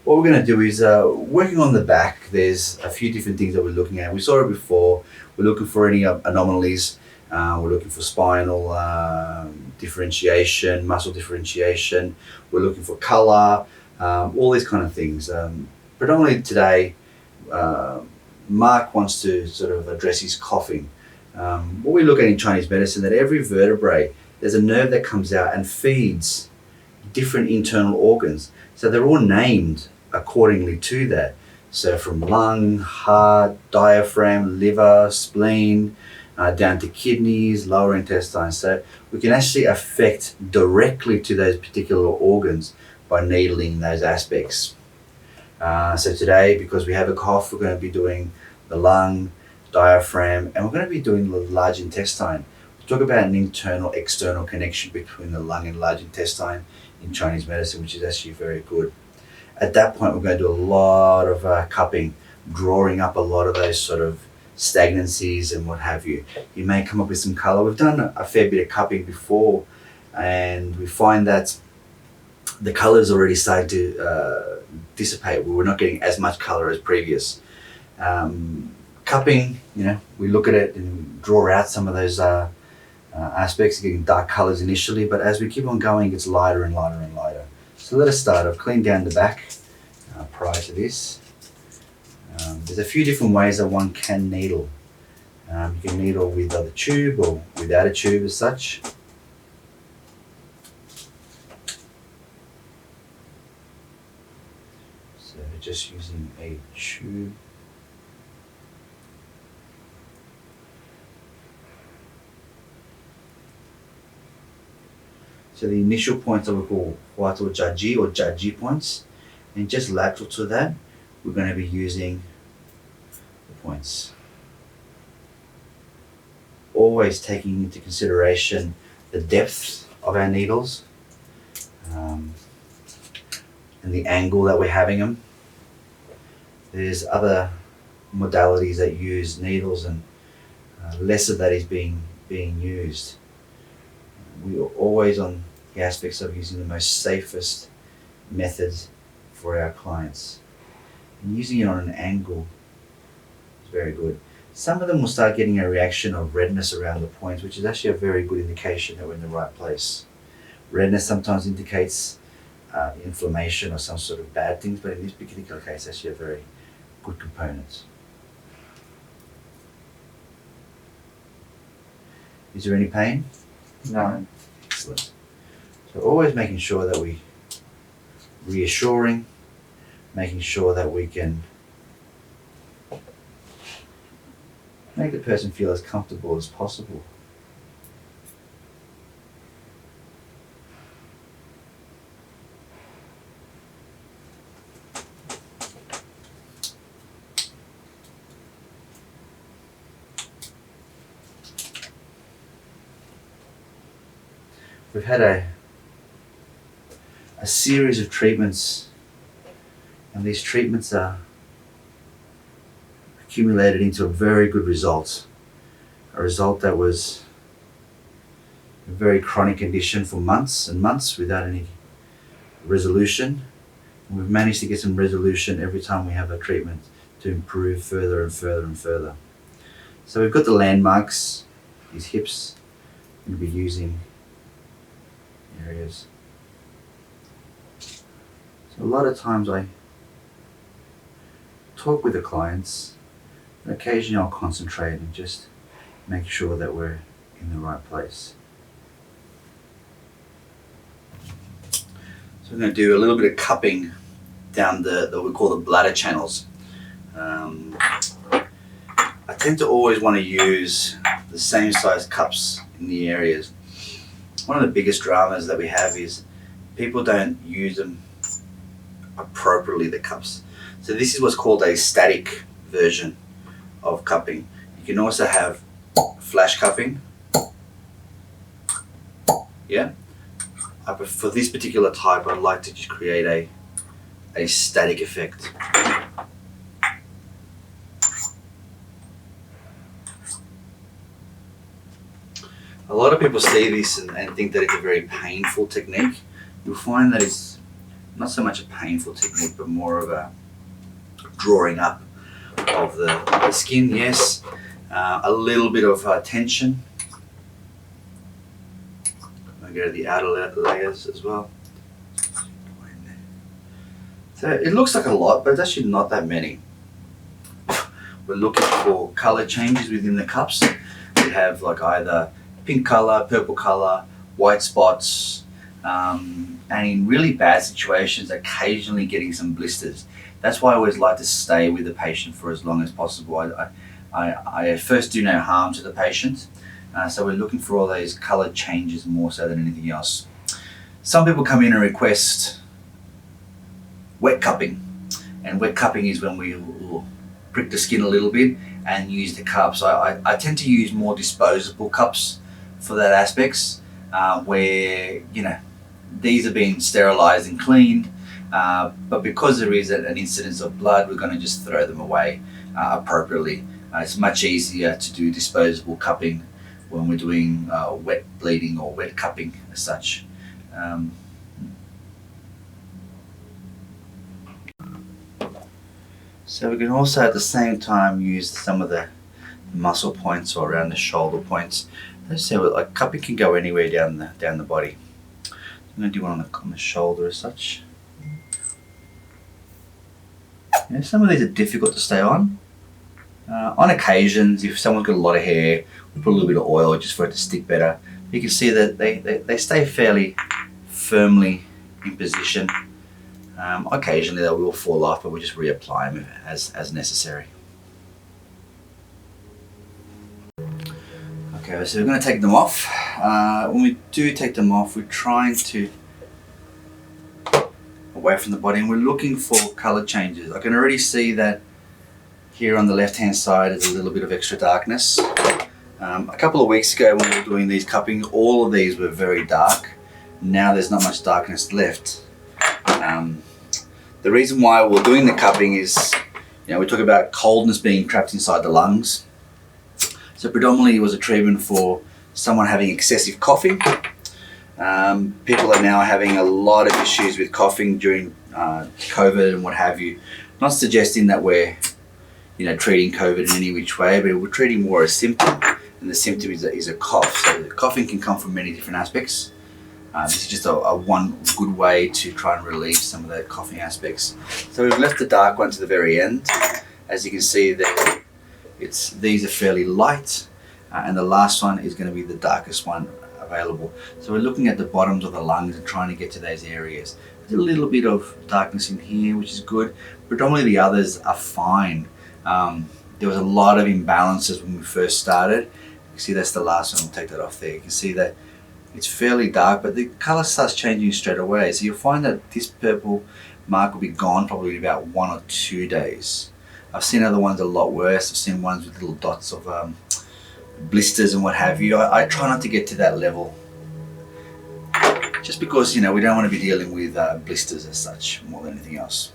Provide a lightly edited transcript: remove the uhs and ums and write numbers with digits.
what we're going to do is working on the back. There's a few different things that we're looking at. We saw it before. We're looking for any anomalies. We're looking for spinal differentiation, muscle differentiation. We're looking for color, all these kind of things. Predominantly today, Mark wants to sort of address his coughing. What we look at in Chinese medicine, that every vertebrae, there's a nerve that comes out and feeds different internal organs. So they're all named accordingly to that. So from lung, heart, diaphragm, liver, spleen, down to kidneys, lower intestine. So we can actually affect directly to those particular organs by needling those aspects. So today, because we have a cough, we're going to be doing the lung, diaphragm, and we're going to be doing the large intestine. We talk about an internal-external connection between the lung and large intestine in Chinese medicine, which is actually very good. At that point, we're going to do a lot of cupping, drawing up a lot of those sort of stagnancies and what have you. You may come up with some color. We've done a fair bit of cupping before, and we find that the colors already started to dissipate. We're not getting as much color as previous. Cupping, we look at it and draw out some of those aspects, getting dark colors initially, but as we keep on going, it gets lighter and lighter and lighter. So let us start. I've cleaned down the back prior to this. There's a few different ways that one can needle. You can needle with a tube or without a tube as such. So just using a tube. So the initial points that we call Huato Jiaji or Jiaji points, and just lateral to that, we're going to be using the points. Always taking into consideration the depth of our needles and the angle that we're having them. There's other modalities that use needles, and less of that is being used. We are always on the aspects of using the most safest methods for our clients. And using it on an angle is very good. Some of them will start getting a reaction of redness around the points, which is actually a very good indication that we're in the right place. Redness sometimes indicates inflammation or some sort of bad things, but in this particular case, actually a very good component. Is there any pain? No. Excellent. So always making sure that we reassuring, making sure that we can make the person feel as comfortable as possible. We've had a series of treatments, and these treatments are accumulated into a very good result. A result that was a very chronic condition for months and months without any resolution. And we've managed to get some resolution every time we have a treatment to improve further and further and further. So we've got the landmarks, these hips, we'll be using areas. So a lot of times I talk with the clients, and occasionally I'll concentrate and just make sure that we're in the right place. So we're going to do a little bit of cupping down the we call the bladder channels. I tend to always want to use the same size cups in the areas. One of the biggest dramas that we have is people don't use them appropriately, the cups. So this is what's called a static version of cupping. You can also have flash cupping. Yeah. But for this particular type, I'd like to just create a static effect. A lot of people see this and think that it's a very painful technique. You'll find that it's not so much a painful technique, but more of a drawing up of the skin. Yes, a little bit of tension. I go to the outer layers as well. So it looks like a lot, but it's actually not that many. We're looking for color changes within the cups. We have like either pink color, purple color, white spots, and in really bad situations, occasionally getting some blisters. That's why I always like to stay with the patient for as long as possible. I first do no harm to the patient, so we're looking for all those color changes more so than anything else. Some people come in and request wet cupping, and wet cupping is when we will prick the skin a little bit and use the cups. I tend to use more disposable cups for that aspects, where these are being sterilized and cleaned, but because there is an incidence of blood, we're going to just throw them away appropriately. It's much easier to do disposable cupping when we're doing wet bleeding or wet cupping as such. So we can also at the same time use some of the muscle points or around the shoulder points. Let's say like cupping can go anywhere down the body. I'm going to do one on the shoulder as such. Some of these are difficult to stay on. On occasions, if someone's got a lot of hair, we put a little bit of oil just for it to stick better. You can see that they stay fairly firmly in position. Occasionally they will fall off, but we just reapply them as necessary. Okay, so we're going to take them off. When we do take them off, we're trying to away from the body, and we're looking for color changes. I can already see that here on the left hand side is a little bit of extra darkness. A couple of weeks ago when we were doing these cupping, all of these were very dark. Now there's not much darkness left. The reason why we're doing the cupping is, we talk about coldness being trapped inside the lungs. So predominantly it was a treatment for someone having excessive coughing. People are now having a lot of issues with coughing during COVID and what have you. Not suggesting that we're treating COVID in any which way, but we're treating more a symptom, and the symptom is a cough. So the coughing can come from many different aspects. This is just a one good way to try and relieve some of the coughing aspects. So we've left the dark one to the very end. As you can see there, these are fairly light, and the last one is going to be the darkest one available. So we're looking at the bottoms of the lungs and trying to get to those areas. There's a little bit of darkness in here, which is good. Predominantly the others are fine. There was a lot of imbalances when we first started. You can see that's the last one. We'll take that off there. You can see that it's fairly dark, but the color starts changing straight away. So you'll find that this purple mark will be gone probably in about 1 or 2 days. I've seen other ones a lot worse. I've seen ones with little dots of blisters and what have you. I try not to get to that level, just because we don't want to be dealing with blisters as such more than anything else.